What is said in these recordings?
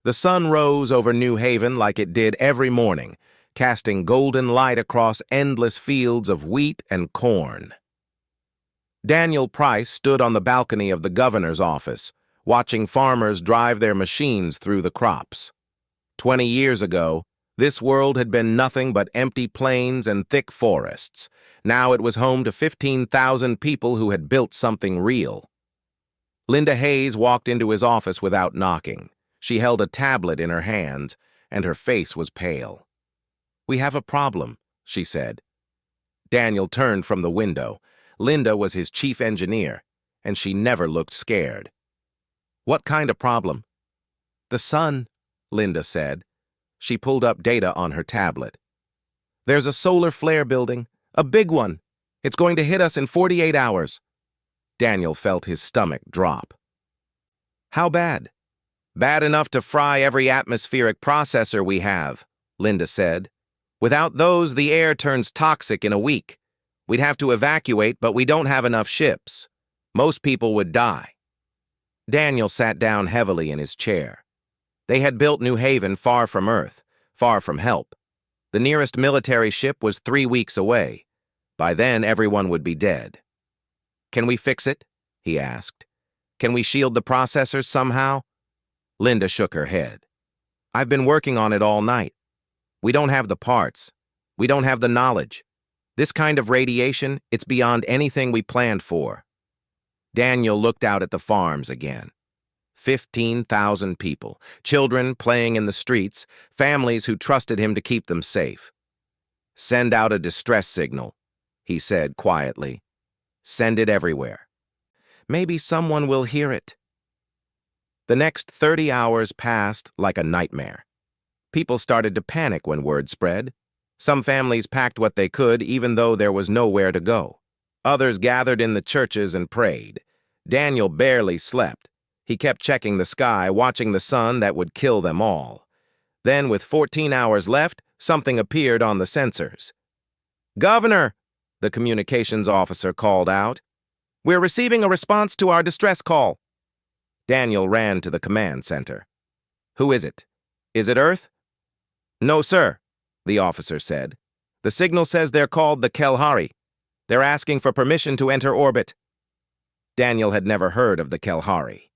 The sun rose over New Haven like it did every morning, casting golden light across endless fields of wheat and corn. Daniel Price stood on the balcony of the governor's office, watching farmers drive their machines through the crops. 20 years ago, this world had been nothing but empty plains and thick forests. Now it was home to 15,000 people who had built something real. Linda Hayes walked into his office without knocking. She held a tablet in her hands, and her face was pale. "We have a problem," she said. Daniel turned from the window. Linda was his chief engineer, and she never looked scared. "What kind of problem?" "The sun," Linda said. She pulled up data on her tablet. "There's a solar flare building, a big one. It's going to hit us in 48 hours. Daniel felt his stomach drop. "How bad?" "Bad enough to fry every atmospheric processor we have," Linda said. "Without those, the air turns toxic in a week. We'd have to evacuate, but we don't have enough ships. Most people would die." Daniel sat down heavily in his chair. They had built New Haven far from Earth, far from help. The nearest military ship was 3 weeks away. By then, everyone would be dead. "Can we fix it?" he asked. "Can we shield the processors somehow?" Linda shook her head. "I've been working on it all night. We don't have the parts. We don't have the knowledge. This kind of radiation, it's beyond anything we planned for." Daniel looked out at the farms again. 15,000 people, children playing in the streets, families who trusted him to keep them safe. "Send out a distress signal," he said quietly. "Send it everywhere. Maybe someone will hear it." The next 30 hours passed like a nightmare. People started to panic when word spread. Some families packed what they could, even though there was nowhere to go. Others gathered in the churches and prayed. Daniel barely slept. He kept checking the sky, watching the sun that would kill them all. Then, with 14 hours left, something appeared on the sensors. "Governor," the communications officer called out. "We're receiving a response to our distress call." Daniel ran to the command center. "Who is it? Is it Earth?" "No, sir," the officer said. "The signal says they're called the Kelhari. They're asking for permission to enter orbit." Daniel had never heard of the Kelhari.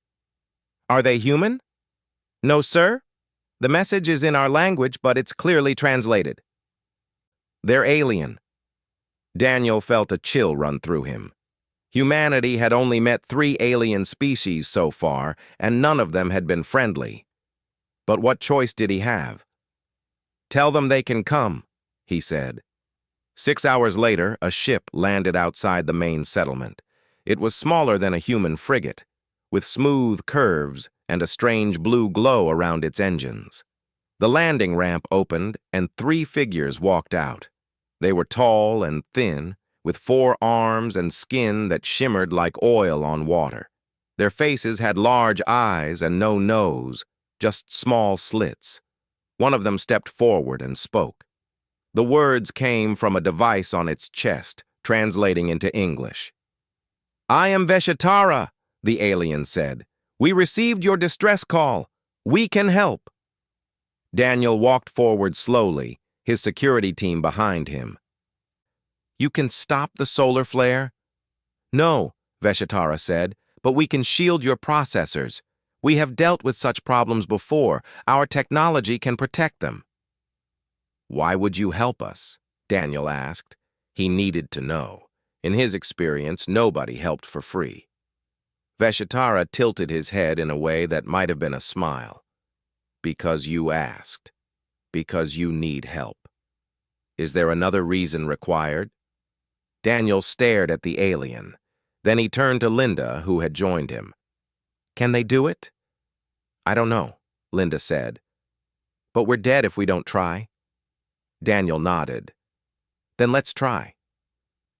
"Are they human?" "No, sir. The message is in our language, but it's clearly translated." "They're alien." Daniel felt a chill run through him. Humanity had only met 3 alien species so far, and none of them had been friendly. But what choice did he have? "Tell them they can come," he said. 6 hours later, a ship landed outside the main settlement. It was smaller than a human frigate, with smooth curves and a strange blue glow around its engines. The landing ramp opened, and 3 figures walked out. They were tall and thin, with 4 arms and skin that shimmered like oil on water. Their faces had large eyes and no nose, just small slits. One of them stepped forward and spoke. The words came from a device on its chest, translating into English. "I am Veshatara," the alien said. "We received your distress call. We can help." Daniel walked forward slowly, his security team behind him. "You can stop the solar flare?" "No," Veshatara said, "but we can shield your processors. We have dealt with such problems before. Our technology can protect them." "Why would you help us?" Daniel asked. He needed to know. In his experience, nobody helped for free. Veshatara tilted his head in a way that might have been a smile. "Because you asked. Because you need help. Is there another reason required?" Daniel stared at the alien. Then he turned to Linda, who had joined him. "Can they do it?" "I don't know," Linda said. "But we're dead if we don't try." Daniel nodded. "Then let's try."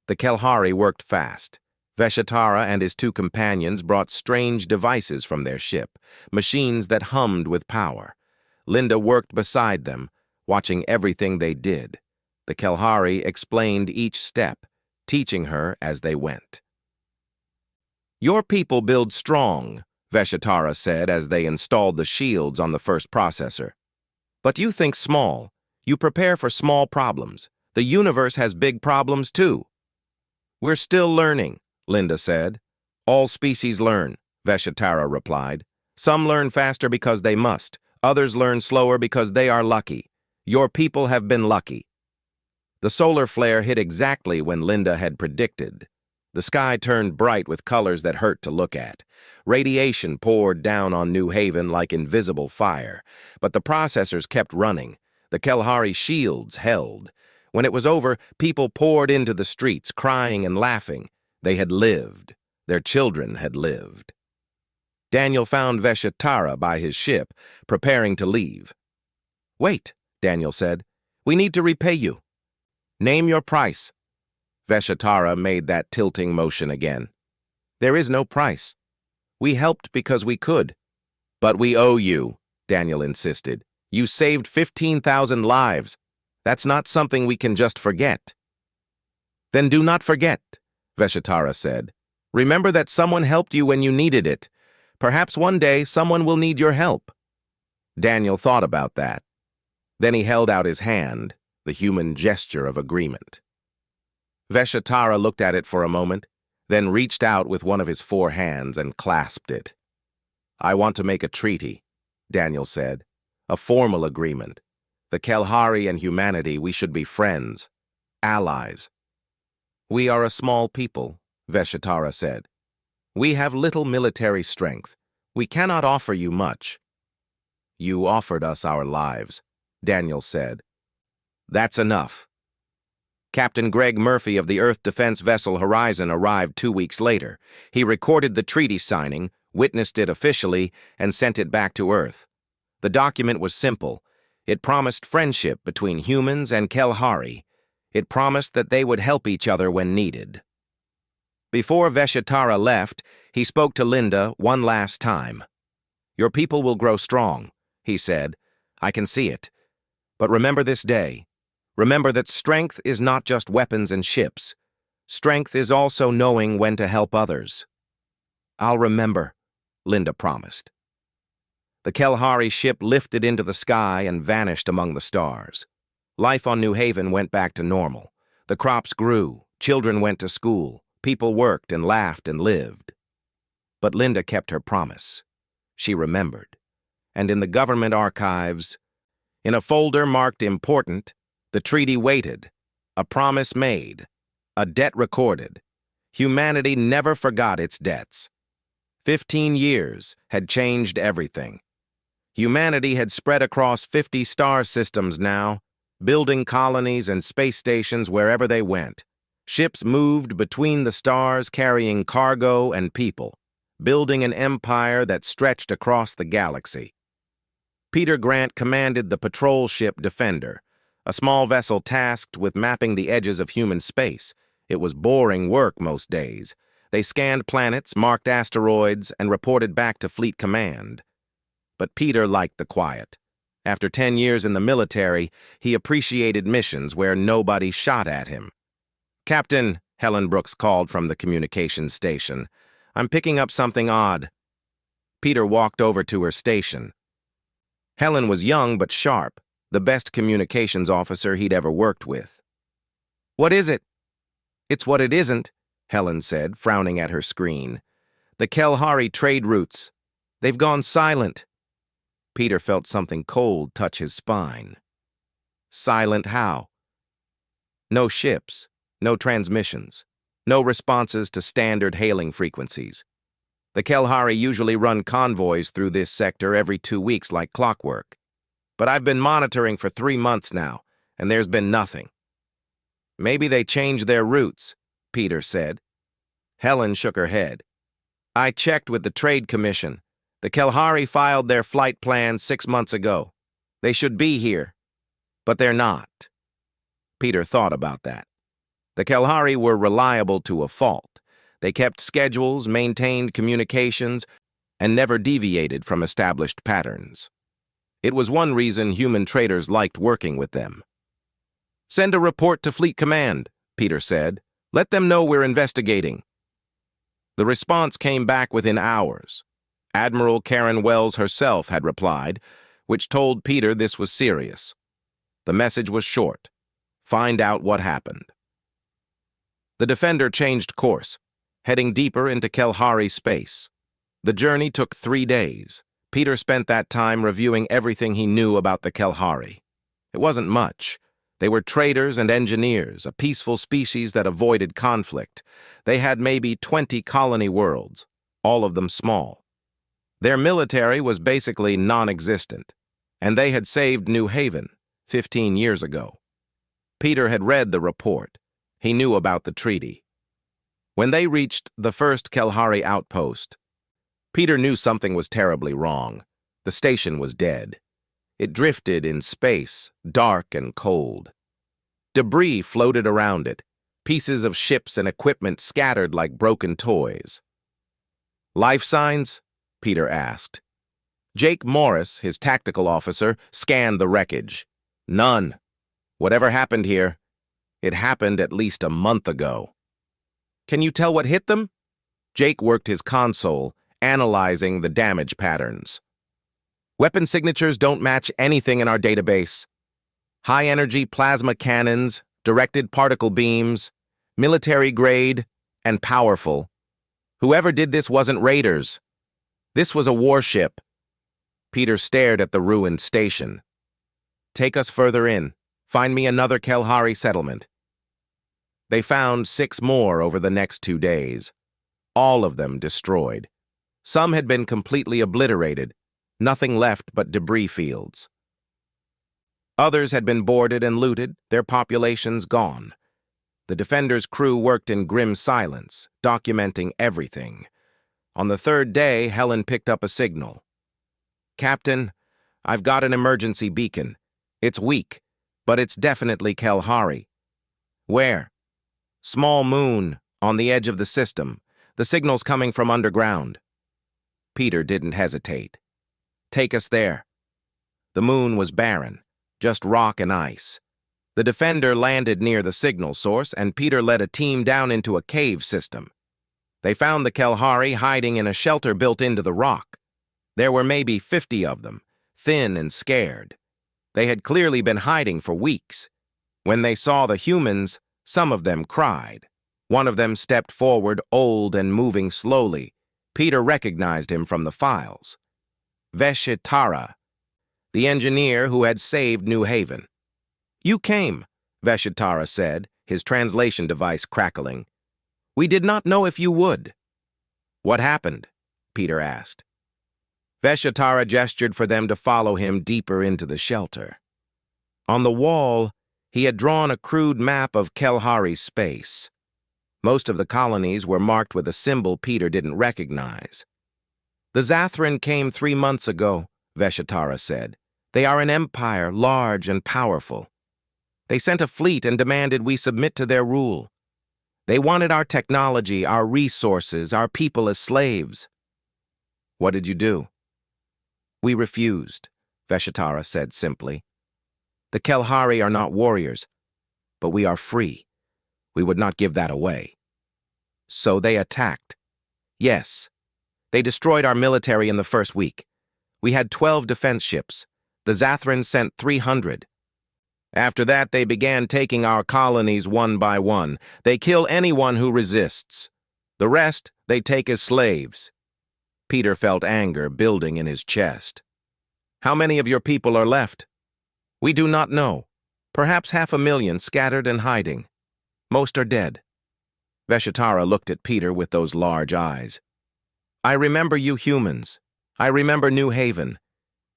The Kelhari worked fast. Veshatara and his 2 companions brought strange devices from their ship, machines that hummed with power. Linda worked beside them, watching everything they did. The Kelhari explained each step, teaching her as they went. "Your people build strong," Veshatara said as they installed the shields on the first processor. But you think small. You prepare for small problems. The universe has big problems too. We're still learning, Linda said. All species learn, Veshatara replied. Some learn faster because they must. Others learn slower because they are lucky. Your people have been lucky. The solar flare hit exactly when Linda had predicted. The sky turned bright with colors that hurt to look at. Radiation poured down on New Haven like invisible fire, but the processors kept running. The Kelhari shields held. When it was over, people poured into the streets, crying and laughing. They had lived. Their children had lived. Daniel found Veshatara by his ship, preparing to leave. Wait, Daniel said. We need to repay you. Name your price. Veshatara made that tilting motion again. There is no price. We helped because we could. But we owe you, Daniel insisted. You saved 15,000 lives. That's not something we can just forget. Then do not forget, Veshatara said. Remember that someone helped you when you needed it. Perhaps one day someone will need your help. Daniel thought about that. Then he held out his hand, the human gesture of agreement. Veshatara looked at it for a moment, then reached out with one of his 4 hands and clasped it. I want to make a treaty, Daniel said. A formal agreement. The Kelhari and humanity, we should be friends, allies. We are a small people, Veshatara said. We have little military strength. We cannot offer you much. You offered us our lives, Daniel said. That's enough. Captain Greg Murphy of the Earth Defense Vessel Horizon arrived 2 weeks later. He recorded the treaty signing, witnessed it officially, and sent it back to Earth. The document was simple. It promised friendship between humans and Kelhari. It promised that they would help each other when needed. Before Veshatara left, he spoke to Linda one last time. Your people will grow strong, he said. I can see it. But remember this day. Remember that strength is not just weapons and ships. Strength is also knowing when to help others. I'll remember, Linda promised. The Kelhari ship lifted into the sky and vanished among the stars. Life on New Haven went back to normal. The crops grew, children went to school, people worked and laughed and lived. But Linda kept her promise. She remembered. And in the government archives, in a folder marked important, the treaty waited, a promise made, a debt recorded. Humanity never forgot its debts. 15 years had changed everything. Humanity had spread across 50 star systems now, building colonies and space stations wherever they went. Ships moved between the stars carrying cargo and people, building an empire that stretched across the galaxy. Peter Grant commanded the patrol ship Defender, a small vessel tasked with mapping the edges of human space. It was boring work most days. They scanned planets, marked asteroids, and reported back to Fleet Command. But Peter liked the quiet. After 10 years in the military, he appreciated missions where nobody shot at him. Captain, Helen Brooks called from the communications station. I'm picking up something odd. Peter walked over to her station. Helen was young but sharp, the best communications officer he'd ever worked with. What is it? It's what it isn't, Helen said, frowning at her screen. The Kelhari trade routes. They've gone silent. Peter felt something cold touch his spine. Silent how? No ships, no transmissions, no responses to standard hailing frequencies. The Kelhari usually run convoys through this sector every 2 weeks like clockwork. But I've been monitoring for 3 months now, and there's been nothing. Maybe they changed their routes, Peter said. Helen shook her head. I checked with the Trade Commission. The Kelhari filed their flight plans 6 months ago. They should be here, but they're not. Peter thought about that. The Kelhari were reliable to a fault. They kept schedules, maintained communications, and never deviated from established patterns. It was one reason human traders liked working with them. Send a report to Fleet Command, Peter said. Let them know we're investigating. The response came back within hours. Admiral Karen Wells herself had replied, which told Peter this was serious. The message was short. Find out what happened. The Defender changed course, heading deeper into Kelhari space. The journey took 3 days. Peter spent that time reviewing everything he knew about the Kelhari. It wasn't much. They were traders and engineers, a peaceful species that avoided conflict. They had maybe 20 colony worlds, all of them small. Their military was basically non-existent, and they had saved New Haven 15 years ago. Peter had read the report. He knew about the treaty. When they reached the first Kelhari outpost, Peter knew something was terribly wrong. The station was dead. It drifted in space, dark and cold. Debris floated around it, pieces of ships and equipment scattered like broken toys. Life signs? Peter asked. Jake Morris, his tactical officer, scanned the wreckage. None. Whatever happened here, it happened at least a month ago. Can you tell what hit them? Jake worked his console, analyzing the damage patterns. Weapon signatures don't match anything in our database. High-energy plasma cannons, directed particle beams, military-grade, and powerful. Whoever did this wasn't raiders. This was a warship. Peter stared at the ruined station. Take us further in. Find me another Kelhari settlement. They found 6 more over the next 2 days. All of them destroyed. Some had been completely obliterated, nothing left but debris fields. Others had been boarded and looted, their populations gone. The Defender's crew worked in grim silence, documenting everything. On the 3rd day, Helen picked up a signal. Captain, I've got an emergency beacon. It's weak, but it's definitely Kelhari. Where? Small moon, on the edge of the system. The signal's coming from underground. Peter didn't hesitate. Take us there. The moon was barren, just rock and ice. The Defender landed near the signal source, and Peter led a team down into a cave system. They found the Kelhari hiding in a shelter built into the rock. There were maybe 50 of them, thin and scared. They had clearly been hiding for weeks. When they saw the humans, some of them cried. One of them stepped forward, old and moving slowly. Peter recognized him from the files. Veshitara, the engineer who had saved New Haven. You came, Veshitara said, his translation device crackling. We did not know if you would. What happened? Peter asked. Veshitara gestured for them to follow him deeper into the shelter. On the wall, he had drawn a crude map of Kelhari space. Most of the colonies were marked with a symbol Peter didn't recognize. The Zathran came 3 months ago, Veshitara said. They are an empire, large and powerful. They sent a fleet and demanded we submit to their rule. They wanted our technology, our resources, our people as slaves. What did you do? We refused, Veshitara said simply. The Kelhari are not warriors, but we are free. We would not give that away. So they attacked. Yes. They destroyed our military in the first week. We had 12 defense ships. The Zathran sent 300. After that, they began taking our colonies one by one. They kill anyone who resists. The rest, they take as slaves. Peter felt anger building in his chest. How many of your people are left? We do not know. Perhaps 500,000 scattered and hiding. Most are dead. Veshitara looked at Peter with those large eyes. I remember you humans. I remember New Haven.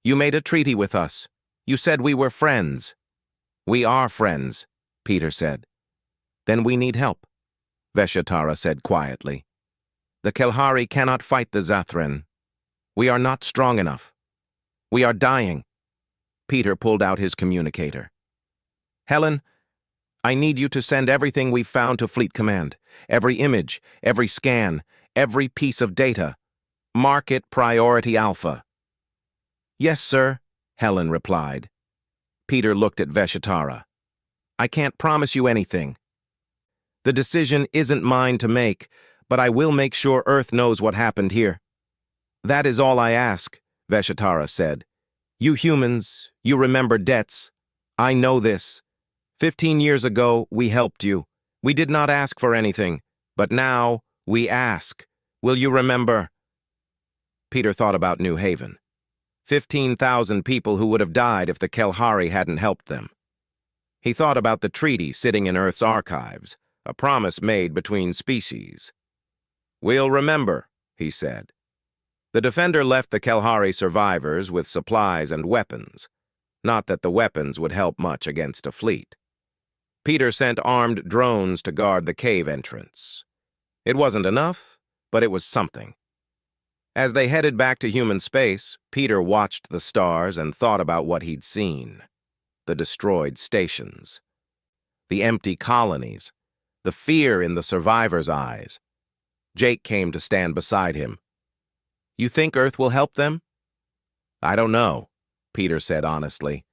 You made a treaty with us. You said we were friends. We are friends, Peter said. Then we need help, Veshitara said quietly. The Kelhari cannot fight the Zathran. We are not strong enough. We are dying. Peter pulled out his communicator. Helen, I need you to send everything we've found to Fleet Command. Every image, every scan, every piece of data. Mark it Priority Alpha. Yes, sir, Helen replied. Peter looked at Veshitara. I can't promise you anything. The decision isn't mine to make, but I will make sure Earth knows what happened here. That is all I ask, Veshatara said. You humans, you remember debts. I know this. 15 years ago, we helped you. We did not ask for anything, but now we ask. Will you remember? Peter thought about New Haven. 15,000 people who would have died if the Kelhari hadn't helped them. He thought about the treaty sitting in Earth's archives, a promise made between species. We'll remember, he said. The Defender left the Kelhari survivors with supplies and weapons. Not that the weapons would help much against a fleet. Peter sent armed drones to guard the cave entrance. It wasn't enough, but it was something. As they headed back to human space, Peter watched the stars and thought about what he'd seen. The destroyed stations. The empty colonies. The fear in the survivors' eyes. Jake came to stand beside him. You think Earth will help them? I don't know, Peter said honestly.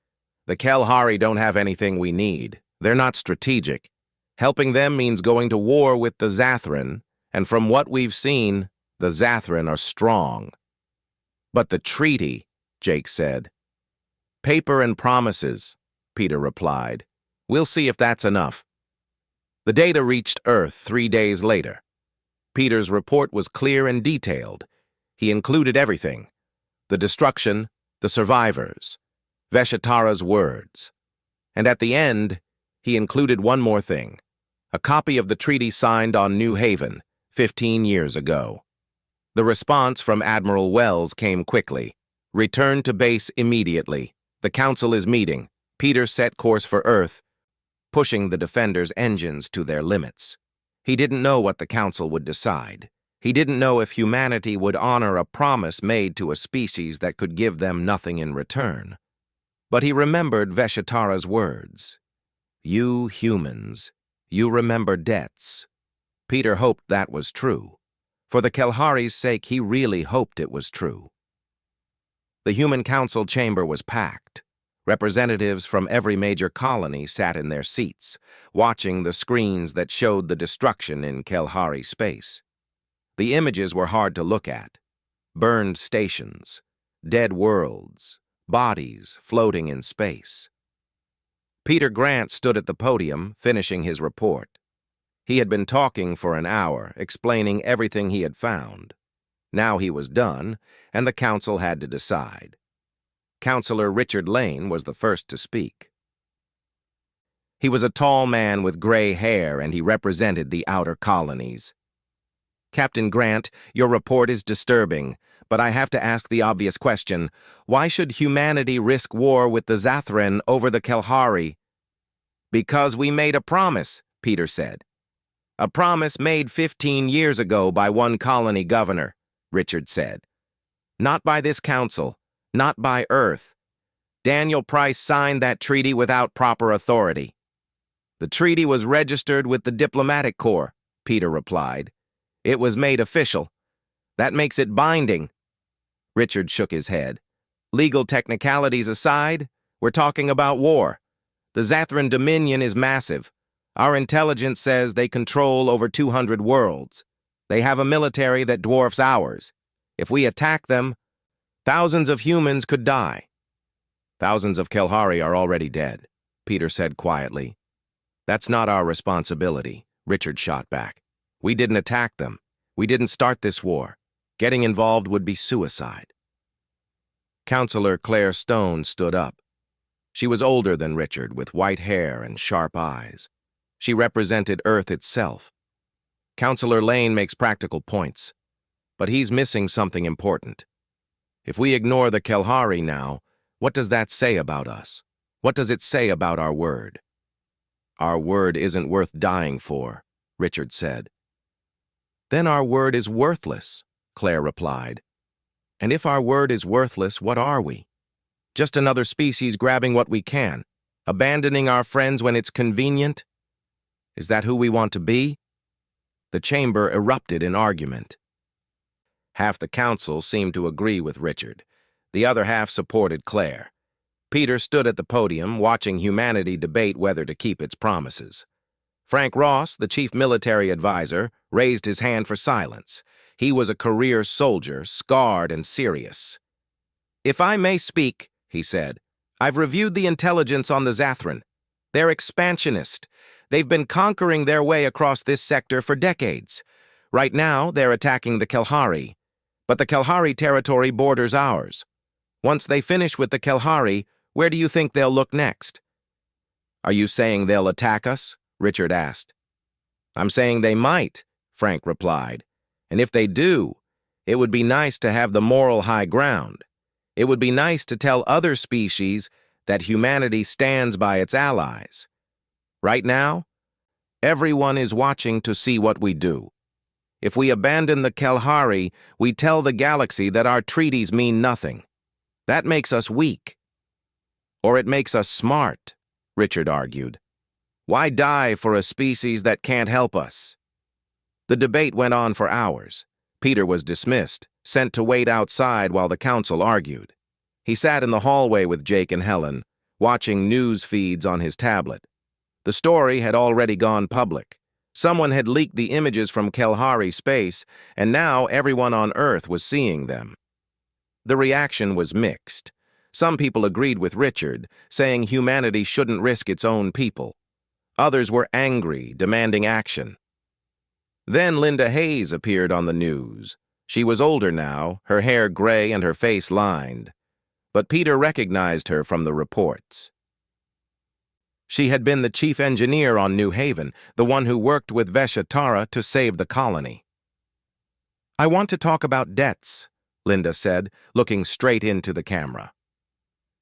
The Kelhari don't have anything we need. They're not strategic. Helping them means going to war with the Zathran, and from what we've seen, the Zathran are strong. But the treaty, Jake said. Paper and promises, Peter replied. We'll see if that's enough. The data reached Earth 3 days later. Peter's report was clear and detailed. He included everything. The destruction, the survivors, Veshatara's words. And at the end, he included one more thing. A copy of the treaty signed on New Haven 15 years ago. The response from Admiral Wells came quickly. Return to base immediately. The Council is meeting. Peter set course for Earth, pushing the Defender's engines to their limits. He didn't know what the Council would decide. He didn't know if humanity would honor a promise made to a species that could give them nothing in return. But he remembered Veshatara's words. You humans, you remember debts. Peter hoped that was true. For the Kelhari's sake, he really hoped it was true. The Human Council chamber was packed. Representatives from every major colony sat in their seats, watching the screens that showed the destruction in Kelhari space. The images were hard to look at. Burned stations, dead worlds, bodies floating in space. Peter Grant stood at the podium, finishing his report. He had been talking for an hour, explaining everything he had found. Now he was done, and the Council had to decide. Counselor Richard Lane was the first to speak. He was a tall man with gray hair, and he represented the outer colonies. Captain Grant, your report is disturbing, but I have to ask the obvious question. Why should humanity risk war with the Zathran over the Kelhari? Because we made a promise, Peter said. A promise made 15 years ago by one colony governor, Richard said. Not by this council, not by Earth. Daniel Price signed that treaty without proper authority. The treaty was registered with the Diplomatic Corps, Peter replied. It was made official. That makes it binding. Richard shook his head. Legal technicalities aside, we're talking about war. The Zathran Dominion is massive. Our intelligence says they control over 200 worlds. They have a military that dwarfs ours. If we attack them, thousands of humans could die. Thousands of Kelhari are already dead, Peter said quietly. That's not our responsibility, Richard shot back. We didn't attack them. We didn't start this war. Getting involved would be suicide. Counselor Claire Stone stood up. She was older than Richard, with white hair and sharp eyes. She represented Earth itself. Counselor Lane makes practical points, but he's missing something important. If we ignore the Kelhari now, what does that say about us? What does it say about our word? Our word isn't worth dying for, Richard said. Then our word is worthless, Claire replied. And if our word is worthless, what are we? Just another species grabbing what we can, abandoning our friends when it's convenient? Is that who we want to be? The chamber erupted in argument. Half the council seemed to agree with Richard. The other half supported Claire. Peter stood at the podium, watching humanity debate whether to keep its promises. Frank Ross, the chief military advisor, raised his hand for silence. He was a career soldier, scarred and serious. "If I may speak," he said, "I've reviewed the intelligence on the Zathran. They're expansionist. They've been conquering their way across this sector for decades. Right now, they're attacking the Kelhari. But the Kelhari territory borders ours. Once they finish with the Kelhari, where do you think they'll look next?" "Are you saying they'll attack us?" Richard asked. "I'm saying they might," Frank replied. "And if they do, it would be nice to have the moral high ground. It would be nice to tell other species that humanity stands by its allies. Right now, everyone is watching to see what we do. If we abandon the Kelhari, we tell the galaxy that our treaties mean nothing. That makes us weak. Or it makes us smart," Richard argued. "Why die for a species that can't help us?" The debate went on for hours. Peter was dismissed, sent to wait outside while the council argued. He sat in the hallway with Jake and Helen, watching news feeds on his tablet. The story had already gone public. Someone had leaked the images from Kelhari space, and now everyone on Earth was seeing them. The reaction was mixed. Some people agreed with Richard, saying humanity shouldn't risk its own people. Others were angry, demanding action. Then Linda Hayes appeared on the news. She was older now, her hair gray and her face lined. But Peter recognized her from the reports. She had been the chief engineer on New Haven, the one who worked with Vesha Tara to save the colony. "I want to talk about debts," Linda said, looking straight into the camera.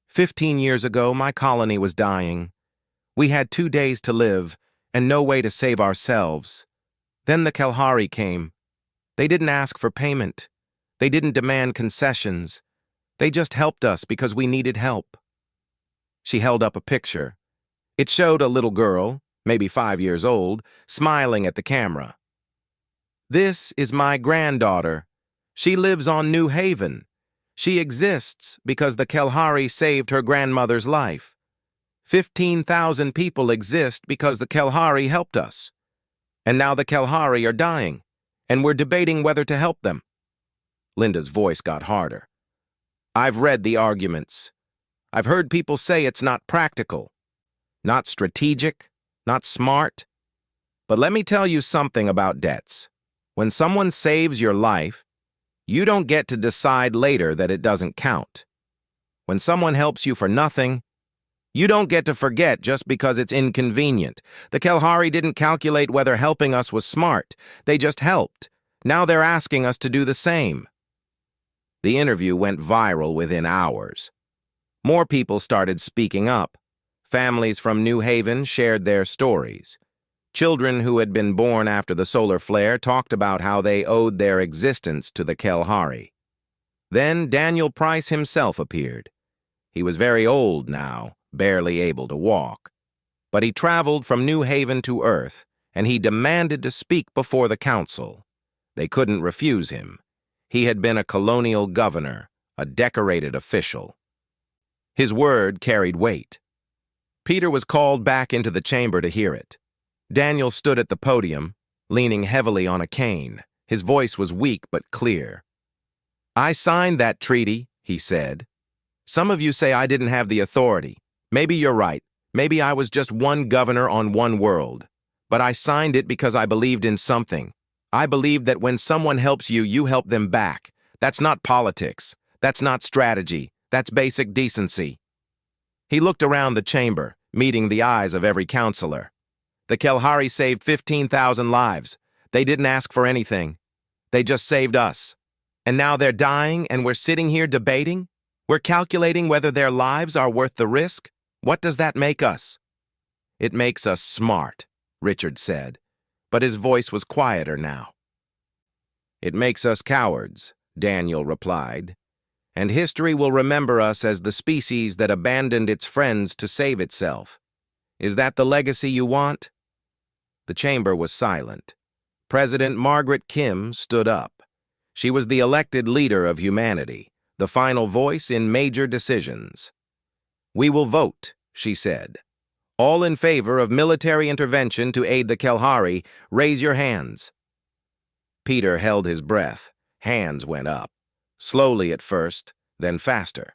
15 years ago, my colony was dying. We had 2 days to live, and no way to save ourselves. Then the Kelhari came. They didn't ask for payment. They didn't demand concessions. They just helped us because we needed help." She held up a picture. It showed a little girl, maybe 5 years old, smiling at the camera. "This is my granddaughter. She lives on New Haven. She exists because the Kelhari saved her grandmother's life. 15,000 people exist because the Kelhari helped us. And now the Kelhari are dying, and we're debating whether to help them." Linda's voice got harder. "I've read the arguments. I've heard people say it's not practical, not strategic, not smart. But let me tell you something about debts. When someone saves your life, you don't get to decide later that it doesn't count. When someone helps you for nothing, you don't get to forget just because it's inconvenient. The Kelhari didn't calculate whether helping us was smart. They just helped. Now they're asking us to do the same." The interview went viral within hours. More people started speaking up. Families from New Haven shared their stories. Children who had been born after the solar flare talked about how they owed their existence to the Kelhari. Then Daniel Price himself appeared. He was very old now, barely able to walk. But he traveled from New Haven to Earth, and he demanded to speak before the council. They couldn't refuse him. He had been a colonial governor, a decorated official. His word carried weight. Peter was called back into the chamber to hear it. Daniel stood at the podium, leaning heavily on a cane. His voice was weak but clear. "I signed that treaty," he said. "Some of you say I didn't have the authority. Maybe you're right. Maybe I was just one governor on one world. But I signed it because I believed in something. I believed that when someone helps you, you help them back. That's not politics. That's not strategy. That's basic decency." He looked around the chamber, meeting the eyes of every counselor. "The Kelhari saved 15,000 lives. They didn't ask for anything. They just saved us. And now they're dying and we're sitting here debating? We're calculating whether their lives are worth the risk? What does that make us?" "It makes us smart," Richard said, but his voice was quieter now. "It makes us cowards," Daniel replied. "And history will remember us as the species that abandoned its friends to save itself. Is that the legacy you want?" The chamber was silent. President Margaret Kim stood up. She was the elected leader of humanity, the final voice in major decisions. "We will vote," she said. "All in favor of military intervention to aid the Kelhari, raise your hands." Peter held his breath. Hands went up. Slowly at first, then faster.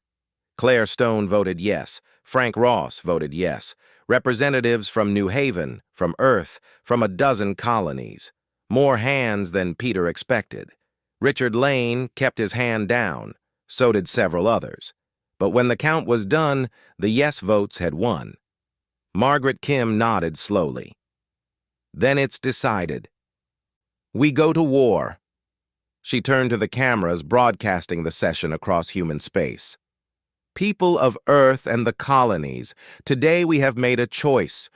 Claire Stone voted yes. Frank Ross voted yes. Representatives from New Haven, from Earth, from a dozen colonies. More hands than Peter expected. Richard Lane kept his hand down. So did several others. But when the count was done, the yes votes had won. Margaret Kim nodded slowly. Then it's decided. We go to war. She turned to the cameras broadcasting the session across human space. People of Earth and the colonies, today we have made a choice.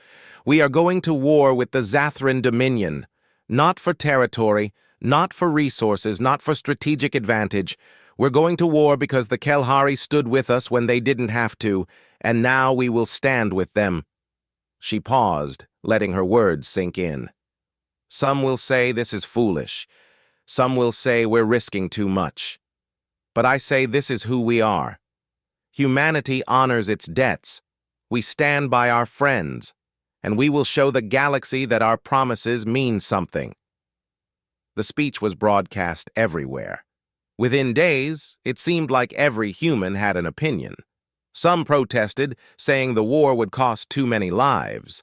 We are going to war with the Zathran Dominion, not for territory, not for resources, not for strategic advantage. We're going to war because the Kelhari stood with us when they didn't have to, and now we will stand with them. She paused, letting her words sink in. Some will say this is foolish. Some will say we're risking too much. But I say this is who we are. Humanity honors its debts. We stand by our friends, and we will show the galaxy that our promises mean something. The speech was broadcast everywhere. Within days, it seemed like every human had an opinion. Some protested, saying the war would cost too many lives.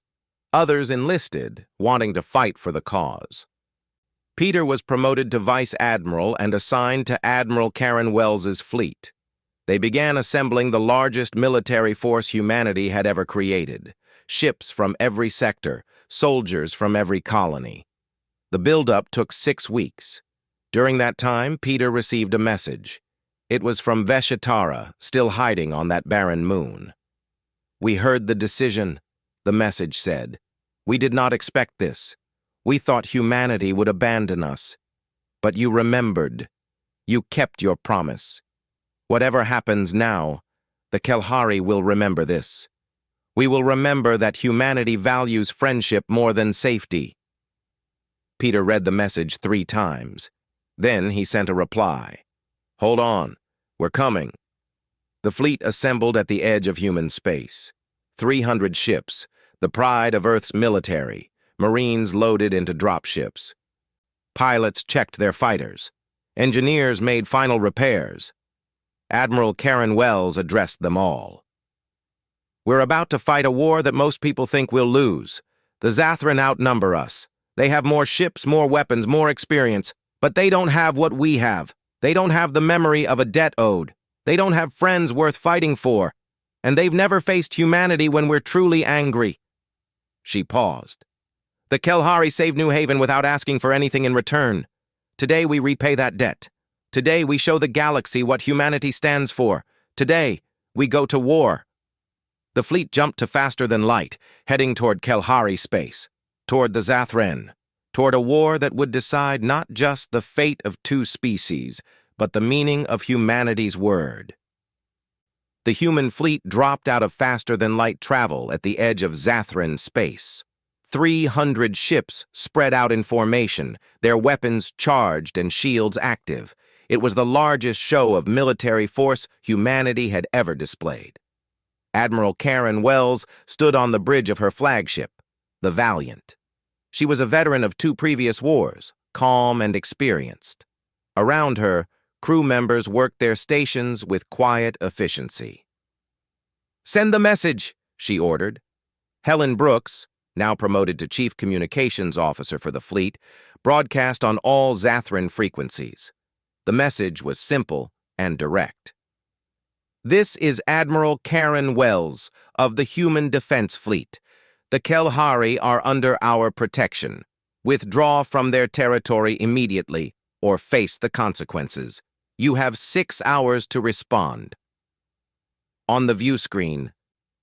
Others enlisted, wanting to fight for the cause. Peter was promoted to Vice Admiral and assigned to Admiral Karen Wells's fleet. They began assembling the largest military force humanity had ever created. Ships from every sector, soldiers from every colony. The buildup took 6 weeks. During that time, Peter received a message. It was from Veshatara, still hiding on that barren moon. We heard the decision, the message said. We did not expect this. We thought humanity would abandon us. But you remembered. You kept your promise. Whatever happens now, the Kelhari will remember this. We will remember that humanity values friendship more than safety. Peter read the message 3 times. Then he sent a reply. Hold on, we're coming. The fleet assembled at the edge of human space. 300 ships, the pride of Earth's military, Marines loaded into dropships. Pilots checked their fighters. Engineers made final repairs. Admiral Karen Wells addressed them all. We're about to fight a war that most people think we'll lose. The Zathran outnumber us. They have more ships, more weapons, more experience, but they don't have what we have. They don't have the memory of a debt owed. They don't have friends worth fighting for. And they've never faced humanity when we're truly angry. She paused. The Kelhari saved New Haven without asking for anything in return. Today we repay that debt. Today we show the galaxy what humanity stands for. Today we go to war. The fleet jumped to faster than light, heading toward Kelhari space, toward the Zathran, toward a war that would decide not just the fate of 2 species, but the meaning of humanity's word. The human fleet dropped out of faster-than-light travel at the edge of Zathran space. 300 ships spread out in formation, their weapons charged and shields active. It was the largest show of military force humanity had ever displayed. Admiral Karen Wells stood on the bridge of her flagship, the Valiant. She was a veteran of 2 previous wars, calm and experienced. Around her, crew members worked their stations with quiet efficiency. Send the message, she ordered. Helen Brooks, now promoted to Chief Communications Officer for the fleet, broadcast on all Zathran frequencies. The message was simple and direct. This is Admiral Karen Wells of the Human Defense Fleet. The Kelhari are under our protection. Withdraw from their territory immediately or face the consequences. You have 6 hours to respond. On the view screen,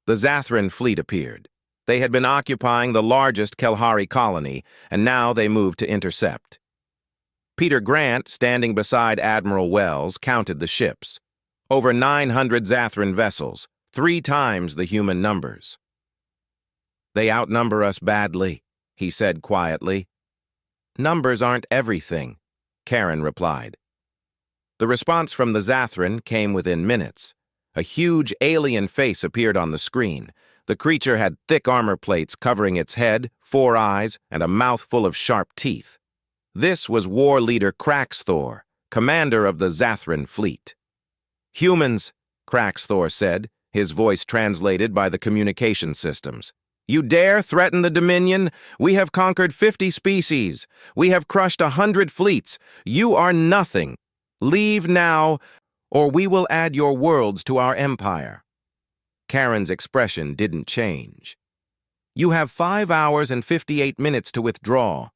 the Zathran fleet appeared. They had been occupying the largest Kelhari colony, and now they moved to intercept. Peter Grant, standing beside Admiral Wells, counted the ships. Over 900 Zathran vessels, 3 times the human numbers. They outnumber us badly, he said quietly. Numbers aren't everything, Karen replied. The response from the Zathran came within minutes. A huge alien face appeared on the screen. The creature had thick armor plates covering its head, 4 eyes, and a mouth full of sharp teeth. This was war leader Kraxthor, commander of the Zathran fleet. "Humans," Kraxthor said, his voice translated by the communication systems. "You dare threaten the Dominion? We have conquered 50 species. We have crushed 100 fleets. You are nothing. Leave now, or we will add your worlds to our empire." Karen's expression didn't change. "You have 5 hours and 58 minutes to withdraw."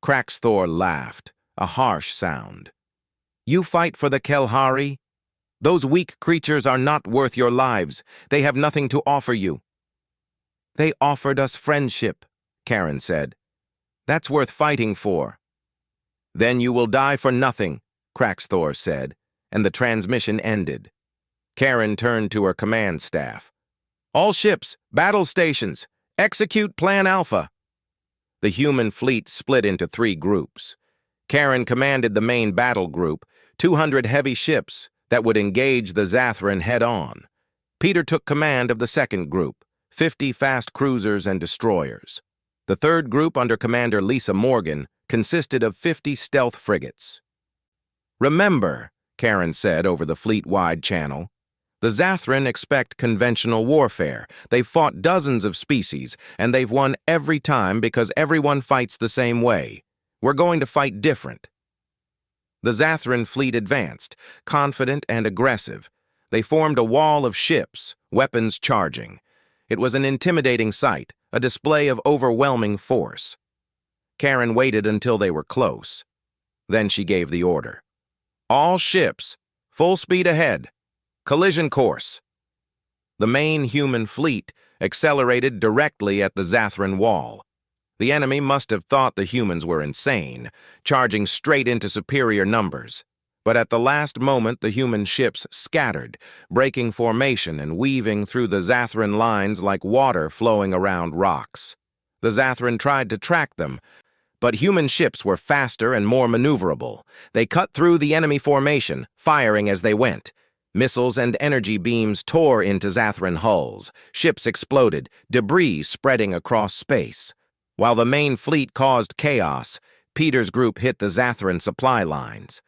Kraxthor laughed, a harsh sound. "You fight for the Kelhari? Those weak creatures are not worth your lives. They have nothing to offer you." "They offered us friendship," Karen said. "That's worth fighting for." "Then you will die for nothing," Kraxthor said, and the transmission ended. Karen turned to her command staff. "All ships, battle stations, execute Plan Alpha." The human fleet split into 3 groups. Karen commanded the main battle group, 200 heavy ships that would engage the Zathran head-on. Peter took command of the second group, 50 fast cruisers and destroyers. The third group, under Commander Lisa Morgan, consisted of 50 stealth frigates. "Remember," Karen said over the fleet-wide channel, "the Zathran expect conventional warfare. They've fought dozens of species, and they've won every time because everyone fights the same way. We're going to fight different." The Zathran fleet advanced, confident and aggressive. They formed a wall of ships, weapons charging. It was an intimidating sight, a display of overwhelming force. Karen waited until they were close. Then she gave the order. "All ships, full speed ahead. Collision course." The main human fleet accelerated directly at the Zathran wall. The enemy must have thought the humans were insane, charging straight into superior numbers. But at the last moment, the human ships scattered, breaking formation and weaving through the Zathran lines like water flowing around rocks. The Zathran tried to track them, but human ships were faster and more maneuverable. They cut through the enemy formation, firing as they went. Missiles and energy beams tore into Zathran hulls. Ships exploded, debris spreading across space. While the main fleet caused chaos, Peter's group hit the Zathran supply lines.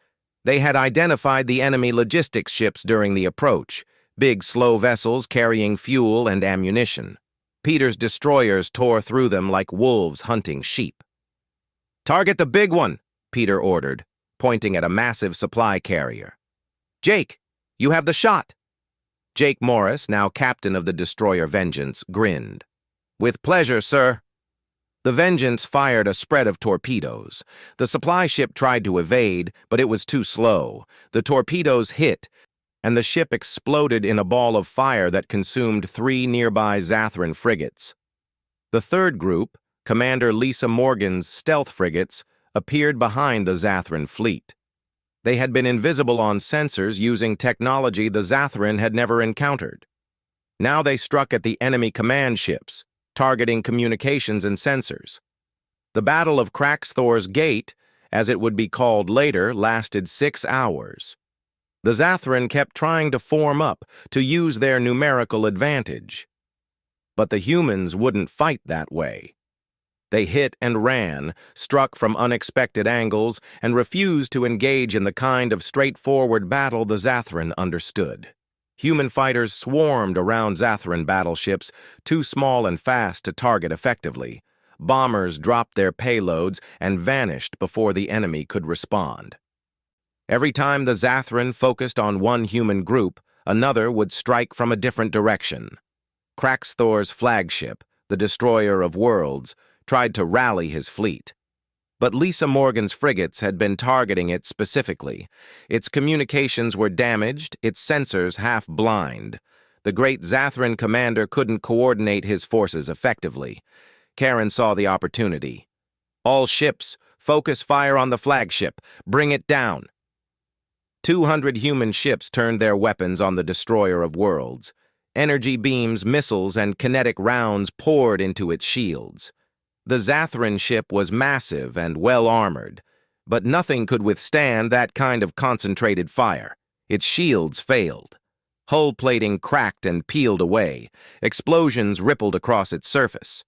They had identified the enemy logistics ships during the approach, big slow vessels carrying fuel and ammunition. Peter's destroyers tore through them like wolves hunting sheep. "Target the big one," Peter ordered, pointing at a massive supply carrier. "Jake, you have the shot." Jake Morris, now captain of the destroyer Vengeance, grinned. "With pleasure, sir." The Vengeance fired a spread of torpedoes. The supply ship tried to evade, but it was too slow. The torpedoes hit, and the ship exploded in a ball of fire that consumed 3 nearby Zathran frigates. The third group, Commander Lisa Morgan's stealth frigates, appeared behind the Zathran fleet. They had been invisible on sensors using technology the Zathran had never encountered. Now they struck at the enemy command ships, targeting communications and sensors. The Battle of Kraxthor's Gate, as it would be called later, lasted 6 hours. The Zathran kept trying to form up, to use their numerical advantage. But the humans wouldn't fight that way. They hit and ran, struck from unexpected angles, and refused to engage in the kind of straightforward battle the Zathran understood. Human fighters swarmed around Zathran battleships, too small and fast to target effectively. Bombers dropped their payloads and vanished before the enemy could respond. Every time the Zathran focused on one human group, another would strike from a different direction. Kraxthor's flagship, the Destroyer of Worlds, tried to rally his fleet. But Lisa Morgan's frigates had been targeting it specifically. Its communications were damaged, its sensors half blind. The great Zathran commander couldn't coordinate his forces effectively. Karen saw the opportunity. "All ships, focus fire on the flagship. Bring it down." 200 human ships turned their weapons on the Destroyer of Worlds. Energy beams, missiles, and kinetic rounds poured into its shields. The Zathran ship was massive and well-armored, but nothing could withstand that kind of concentrated fire. Its shields failed. Hull plating cracked and peeled away. Explosions rippled across its surface.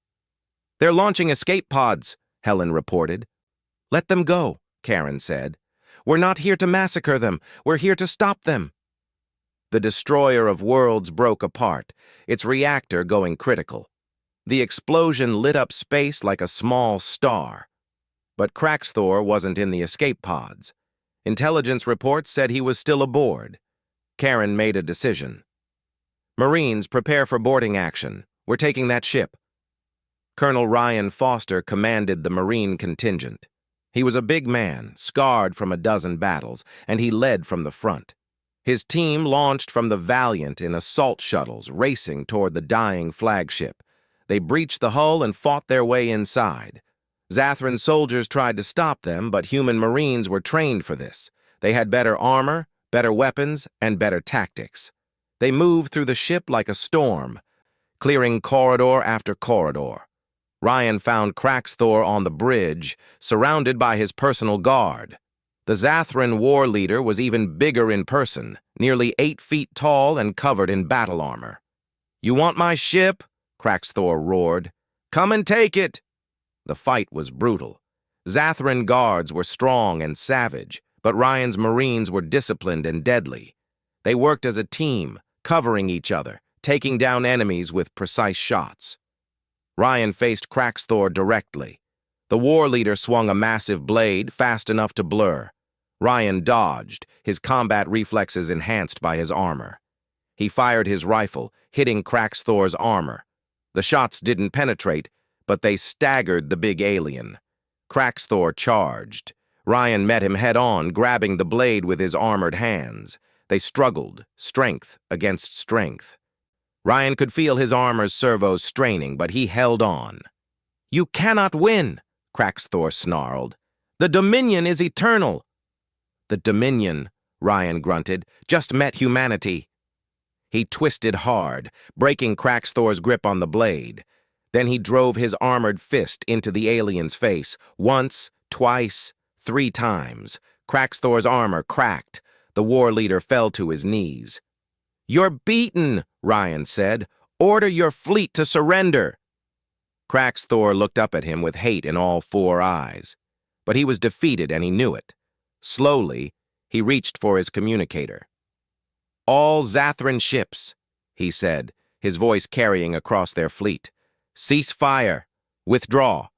"They're launching escape pods," Helen reported. "Let them go," Karen said. "We're not here to massacre them. We're here to stop them." The destroyer of worlds broke apart, its reactor going critical. The explosion lit up space like a small star. But Kraxthor wasn't in the escape pods. Intelligence reports said he was still aboard. Karen made a decision. "Marines, prepare for boarding action. We're taking that ship." Colonel Ryan Foster commanded the Marine contingent. He was a big man, scarred from a dozen battles, and he led from the front. His team launched from the Valiant in assault shuttles, racing toward the dying flagship. They breached the hull and fought their way inside. Zathran soldiers tried to stop them, but human Marines were trained for this. They had better armor, better weapons, and better tactics. They moved through the ship like a storm, clearing corridor after corridor. Ryan found Kraxthor on the bridge, surrounded by his personal guard. The Zathran war leader was even bigger in person, nearly 8 feet tall and covered in battle armor. "You want my ship?" Kraxthor roared. "Come and take it!" The fight was brutal. Zathran guards were strong and savage, but Ryan's Marines were disciplined and deadly. They worked as a team, covering each other, taking down enemies with precise shots. Ryan faced Kraxthor directly. The war leader swung a massive blade, fast enough to blur. Ryan dodged, his combat reflexes enhanced by his armor. He fired his rifle, hitting Kraxthor's armor. The shots didn't penetrate, but they staggered the big alien. Kraxthor charged. Ryan met him head-on, grabbing the blade with his armored hands. They struggled, strength against strength. Ryan could feel his armor's servos straining, but he held on. "You cannot win," Kraxthor snarled. "The Dominion is eternal." "The Dominion," Ryan grunted, "just met humanity." He twisted hard, breaking Kraxthor's grip on the blade. Then he drove his armored fist into the alien's face, once, twice, 3 times. Kraxthor's armor cracked. The war leader fell to his knees. "You're beaten," Ryan said. "Order your fleet to surrender." Kraxthor looked up at him with hate in all 4 eyes. But he was defeated and he knew it. Slowly, he reached for his communicator. "All Zathran ships," he said, his voice carrying across their fleet. "Cease fire. Withdraw."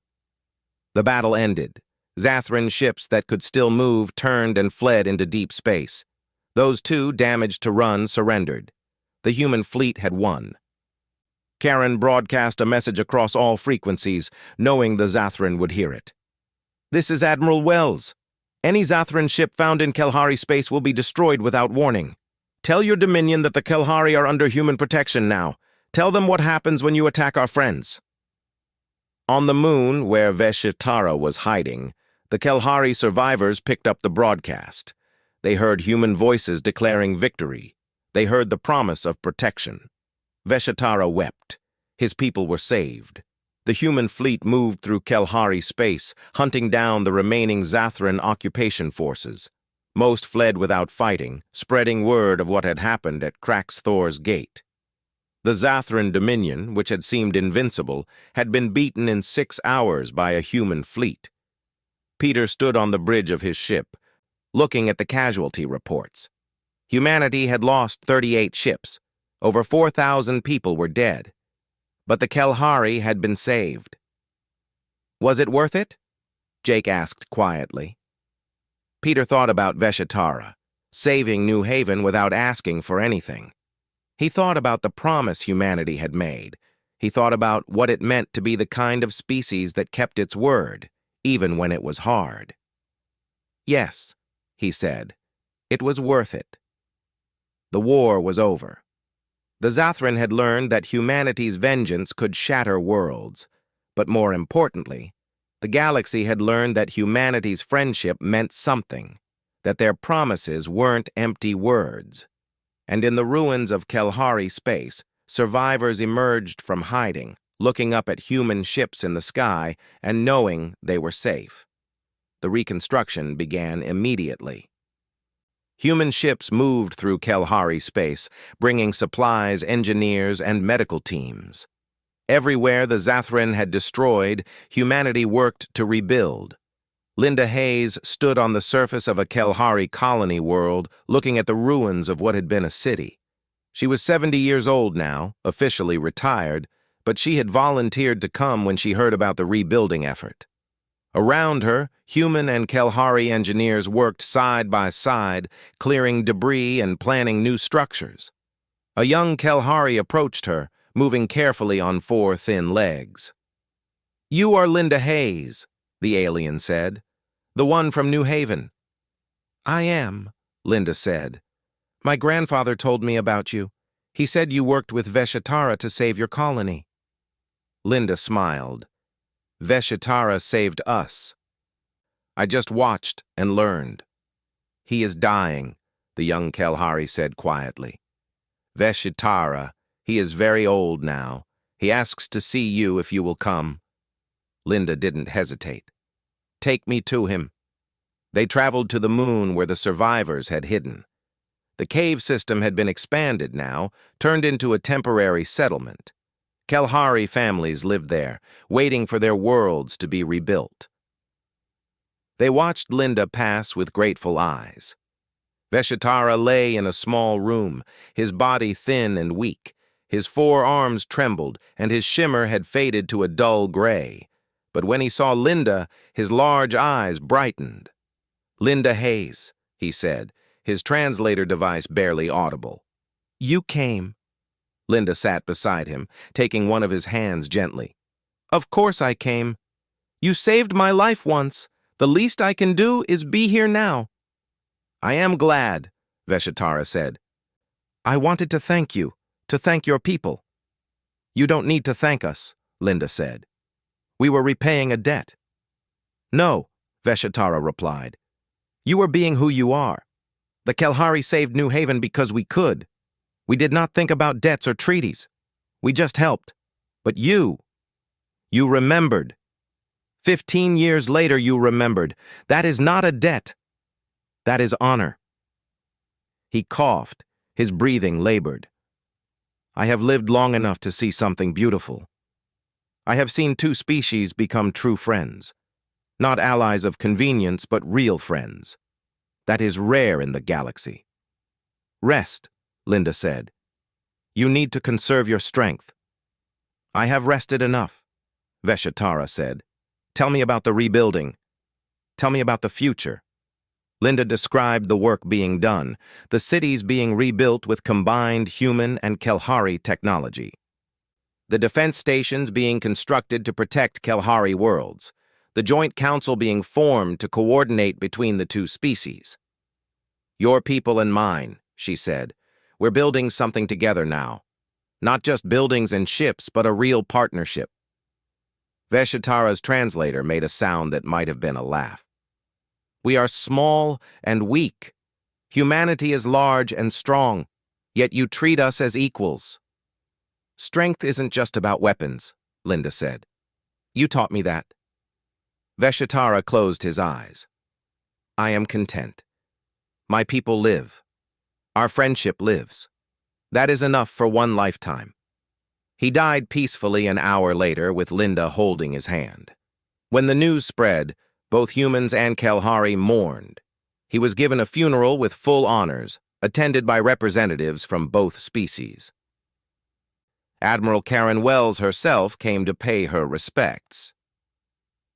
The battle ended. Zathran ships that could still move turned and fled into deep space. Those 2 damaged to run surrendered. The human fleet had won. Karen broadcast a message across all frequencies, knowing the Zathran would hear it. "This is Admiral Wells. Any Zathran ship found in Kelhari space will be destroyed without warning. Tell your Dominion that the Kelhari are under human protection now. Tell them what happens when you attack our friends." On the moon, where Veshatara was hiding, the Kelhari survivors picked up the broadcast. They heard human voices declaring victory. They heard the promise of protection. Veshatara wept. His people were saved. The human fleet moved through Kelhari space, hunting down the remaining Zathran occupation forces. Most fled without fighting, spreading word of what had happened at Kraxthor's gate. The Zathran Dominion, which had seemed invincible, had been beaten in 6 hours by a human fleet. Peter stood on the bridge of his ship, looking at the casualty reports. Humanity had lost 38 ships. Over 4,000 people were dead. But the Kelhari had been saved. "Was it worth it?" Jake asked quietly. Peter thought about Veshatara, saving New Haven without asking for anything. He thought about the promise humanity had made. He thought about what it meant to be the kind of species that kept its word, even when it was hard. "Yes," he said, "it was worth it." The war was over. The Zathran had learned that humanity's vengeance could shatter worlds, but more importantly, the galaxy had learned that humanity's friendship meant something, that their promises weren't empty words. And in the ruins of Kelhari space, survivors emerged from hiding, looking up at human ships in the sky and knowing they were safe. The reconstruction began immediately. Human ships moved through Kelhari space, bringing supplies, engineers, and medical teams. Everywhere the Zathran had destroyed, humanity worked to rebuild. Linda Hayes stood on the surface of a Kalahari colony world, looking at the ruins of what had been a city. She was 70 years old now, officially retired, but she had volunteered to come when she heard about the rebuilding effort. Around her, human and Kalahari engineers worked side by side, clearing debris and planning new structures. A young Kalahari approached her, moving carefully on 4 thin legs. "You are Linda Hayes," the alien said. "The one from New Haven." "I am," Linda said. "My grandfather told me about you. He said you worked with Veshatara to save your colony." Linda smiled. "Veshatara saved us. I just watched and learned." "He is dying," the young Kalahari said quietly. "Veshatara, he is very old now. He asks to see you if you will come." Linda didn't hesitate. "Take me to him." They traveled to the moon where the survivors had hidden. The cave system had been expanded now, turned into a temporary settlement. Kalahari families lived there, waiting for their worlds to be rebuilt. They watched Linda pass with grateful eyes. Veshatara lay in a small room, his body thin and weak. His 4 arms trembled, and his shimmer had faded to a dull gray. But when he saw Linda, his large eyes brightened. "Linda Hayes," he said, his translator device barely audible. "You came." Linda sat beside him, taking one of his hands gently. "Of course I came. You saved my life once. The least I can do is be here now." "I am glad," Veshatara said. "I wanted to thank you, to thank your people." "You don't need to thank us," Linda said. "We were repaying a debt." "No," Veshatara replied. "You are being who you are. The Kalahari saved New Haven because we could. We did not think about debts or treaties. We just helped. But you remembered. 15 years later you remembered. That is not a debt. That is honor." He coughed, his breathing labored. "I have lived long enough to see something beautiful. I have seen 2 species become true friends. Not allies of convenience, but real friends. That is rare in the galaxy." "Rest," Linda said. "You need to conserve your strength." "I have rested enough," Veshatara said. "Tell me about the rebuilding. Tell me about the future." Linda described the work being done, the cities being rebuilt with combined human and Kalahari technology. The defense stations being constructed to protect Kalahari worlds. The joint council being formed to coordinate between the 2 species. "Your people and mine," she said. "We're building something together now. Not just buildings and ships, but a real partnership." Veshatara's translator made a sound that might have been a laugh. "We are small and weak. Humanity is large and strong, yet you treat us as equals." "Strength isn't just about weapons," Linda said. "You taught me that." Veshatara closed his eyes. "I am content. My people live. Our friendship lives. That is enough for one lifetime." He died peacefully an hour later with Linda holding his hand. When the news spread, both humans and Kalahari mourned. He was given a funeral with full honors, attended by representatives from both species. Admiral Karen Wells herself came to pay her respects.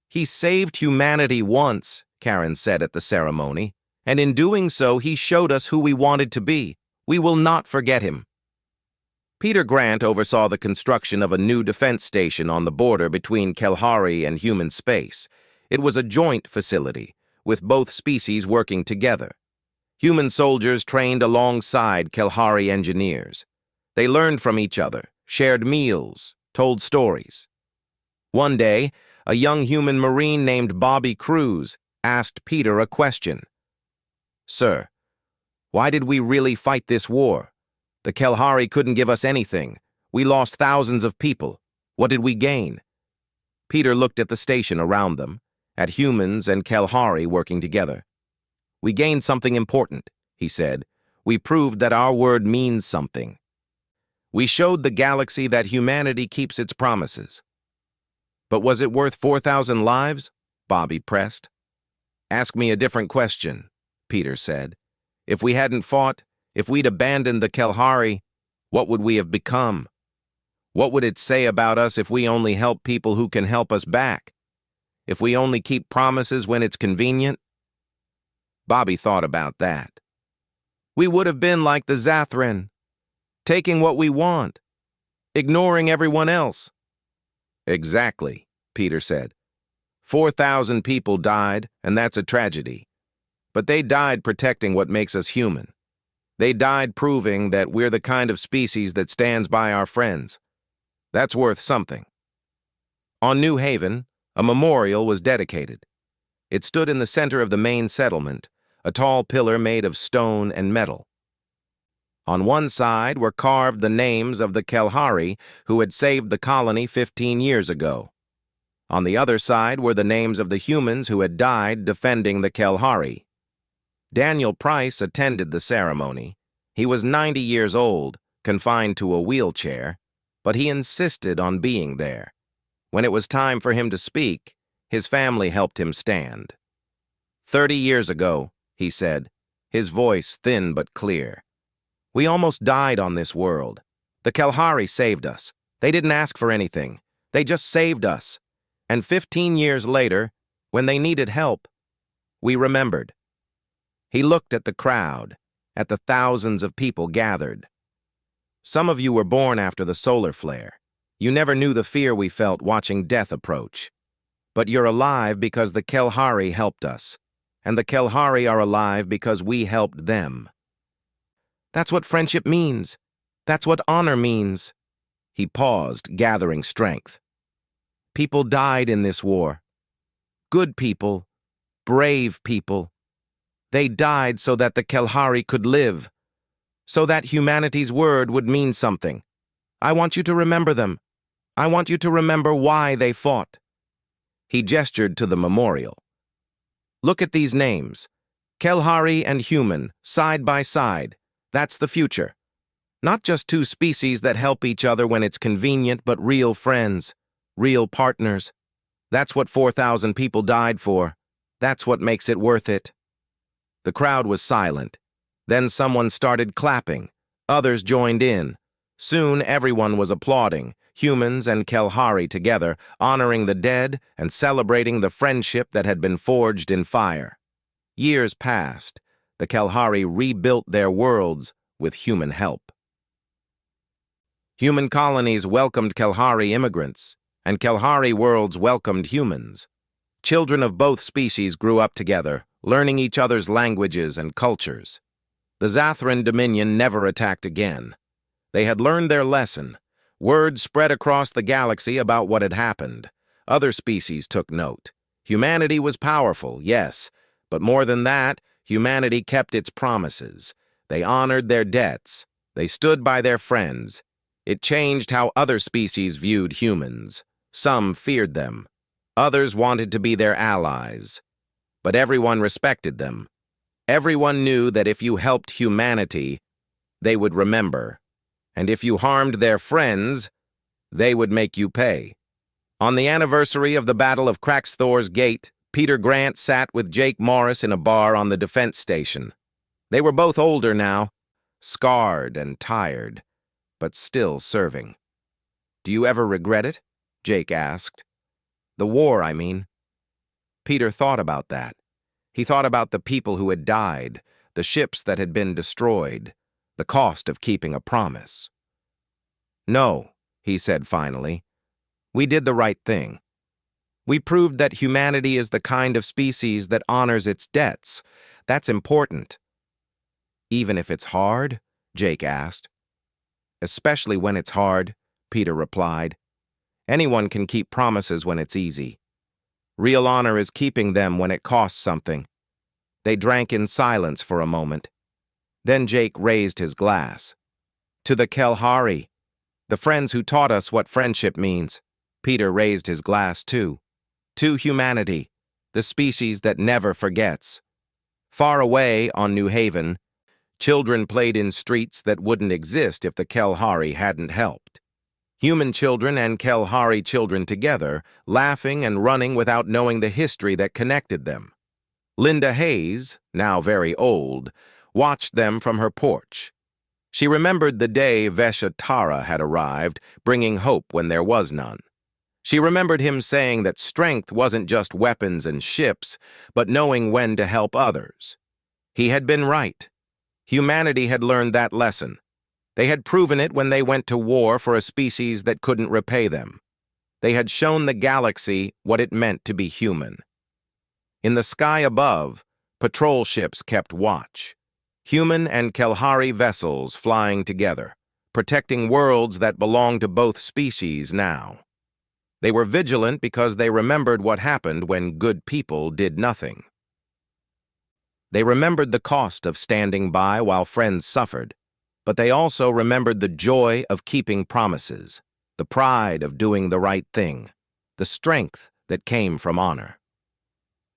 "He saved humanity once," Karen said at the ceremony, "and in doing so he showed us who we wanted to be. We will not forget him." Peter Grant oversaw the construction of a new defense station on the border between Kalahari and human space. It was a joint facility, with both species working together. Human soldiers trained alongside Kalahari engineers. They learned from each other, shared meals, told stories. One day, a young human Marine named Bobby Cruz asked Peter a question. "Sir, why did we really fight this war? The Kalahari couldn't give us anything. We lost thousands of people. What did we gain?" Peter looked at the station around them, at humans and Kalahari working together. "We gained something important," he said. "We proved that our word means something. We showed the galaxy that humanity keeps its promises." "But was it worth 4,000 lives?" Bobby pressed. Ask me a different question, Peter said. If we hadn't fought, if we'd abandoned the Kelhari, what would we have become? What would it say about us if we only help people who can help us back? If we only keep promises when it's convenient? Bobby thought about that. We would have been like the Zathran, taking what we want, ignoring everyone else. Exactly, Peter said. 4,000 people died, and that's a tragedy. But they died protecting what makes us human. They died proving that we're the kind of species that stands by our friends. That's worth something. On New Haven, a memorial was dedicated. It stood in the center of the main settlement, a tall pillar made of stone and metal. On one side were carved the names of the Kelhari who had saved the colony 15 years ago. On the other side were the names of the humans who had died defending the Kelhari. Daniel Price attended the ceremony. He was 90 years old, confined to a wheelchair, but he insisted on being there. When it was time for him to speak, his family helped him stand. 30 years ago, he said, his voice thin but clear. We almost died on this world. The Kelhari saved us. They didn't ask for anything. They just saved us. And 15 years later, when they needed help, we remembered. He looked at the crowd, at the thousands of people gathered. Some of you were born after the solar flare. You never knew the fear we felt watching death approach. But you're alive because the Kelhari helped us, and the Kelhari are alive because we helped them. That's what friendship means. That's what honor means. He paused, gathering strength. People died in this war. Good people, brave people. They died so that the Kelhari could live, so that humanity's word would mean something. I want you to remember them. I want you to remember why they fought. He gestured to the memorial. Look at these names. Kelhari and human, side by side. That's the future. Not just two species that help each other when it's convenient, but real friends, real partners. That's what 4,000 people died for. That's what makes it worth it. The crowd was silent. Then someone started clapping. Others joined in. Soon everyone was applauding, humans and Kelhari together, honoring the dead and celebrating the friendship that had been forged in fire. Years passed. The Kelhari rebuilt their worlds with human help. Human colonies welcomed Kelhari immigrants, and Kelhari worlds welcomed humans. Children of both species grew up together, learning each other's languages and cultures. The Zathran Dominion never attacked again. They had learned their lesson. Word spread across the galaxy about what had happened. Other species took note. Humanity was powerful, yes, but more than that, humanity kept its promises. They honored their debts. They stood by their friends. It changed how other species viewed humans. Some feared them. Others wanted to be their allies. But everyone respected them. Everyone knew that if you helped humanity, they would remember. And if you harmed their friends, they would make you pay. On the anniversary of the Battle of Craxthor's Gate, Peter Grant sat with Jake Morris in a bar on the defense station. They were both older now, scarred and tired, but still serving. Do you ever regret it? Jake asked. The war, I mean. Peter thought about that. He thought about the people who had died, the ships that had been destroyed, the cost of keeping a promise. No, he said finally. We did the right thing. We proved that humanity is the kind of species that honors its debts. That's important. Even if it's hard? Jake asked. Especially when it's hard, Peter replied. Anyone can keep promises when it's easy. Real honor is keeping them when it costs something. They drank in silence for a moment. Then Jake raised his glass. To the Kelhari, the friends who taught us what friendship means. Peter raised his glass too. To humanity, the species that never forgets. Far away on New Haven, children played in streets that wouldn't exist if the Kelhari hadn't helped. Human children and Kelhari children together, laughing and running without knowing the history that connected them. Linda Hayes, now very old, watched them from her porch. She remembered the day Vesha Tara had arrived, bringing hope when there was none. She remembered him saying that strength wasn't just weapons and ships, but knowing when to help others. He had been right. Humanity had learned that lesson. They had proven it when they went to war for a species that couldn't repay them. They had shown the galaxy what it meant to be human. In the sky above, patrol ships kept watch. Human and Kelhari vessels flying together, protecting worlds that belong to both species now. They were vigilant because they remembered what happened when good people did nothing. They remembered the cost of standing by while friends suffered, but they also remembered the joy of keeping promises, the pride of doing the right thing, the strength that came from honor.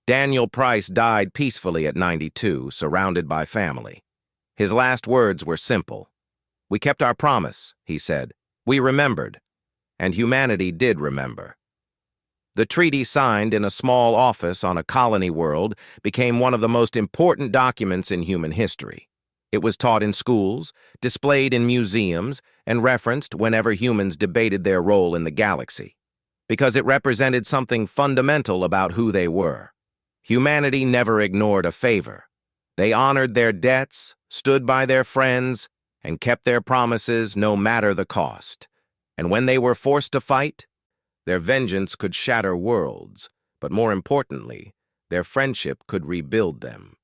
Daniel Price died peacefully at 92, surrounded by family. His last words were simple. "We kept our promise," he said. "We remembered." And humanity did remember. The treaty signed in a small office on a colony world became one of the most important documents in human history. It was taught in schools, displayed in museums, and referenced whenever humans debated their role in the galaxy, because it represented something fundamental about who they were. Humanity never ignored a favor. They honored their debts, stood by their friends, and kept their promises no matter the cost. And when they were forced to fight, their vengeance could shatter worlds, but more importantly, their friendship could rebuild them.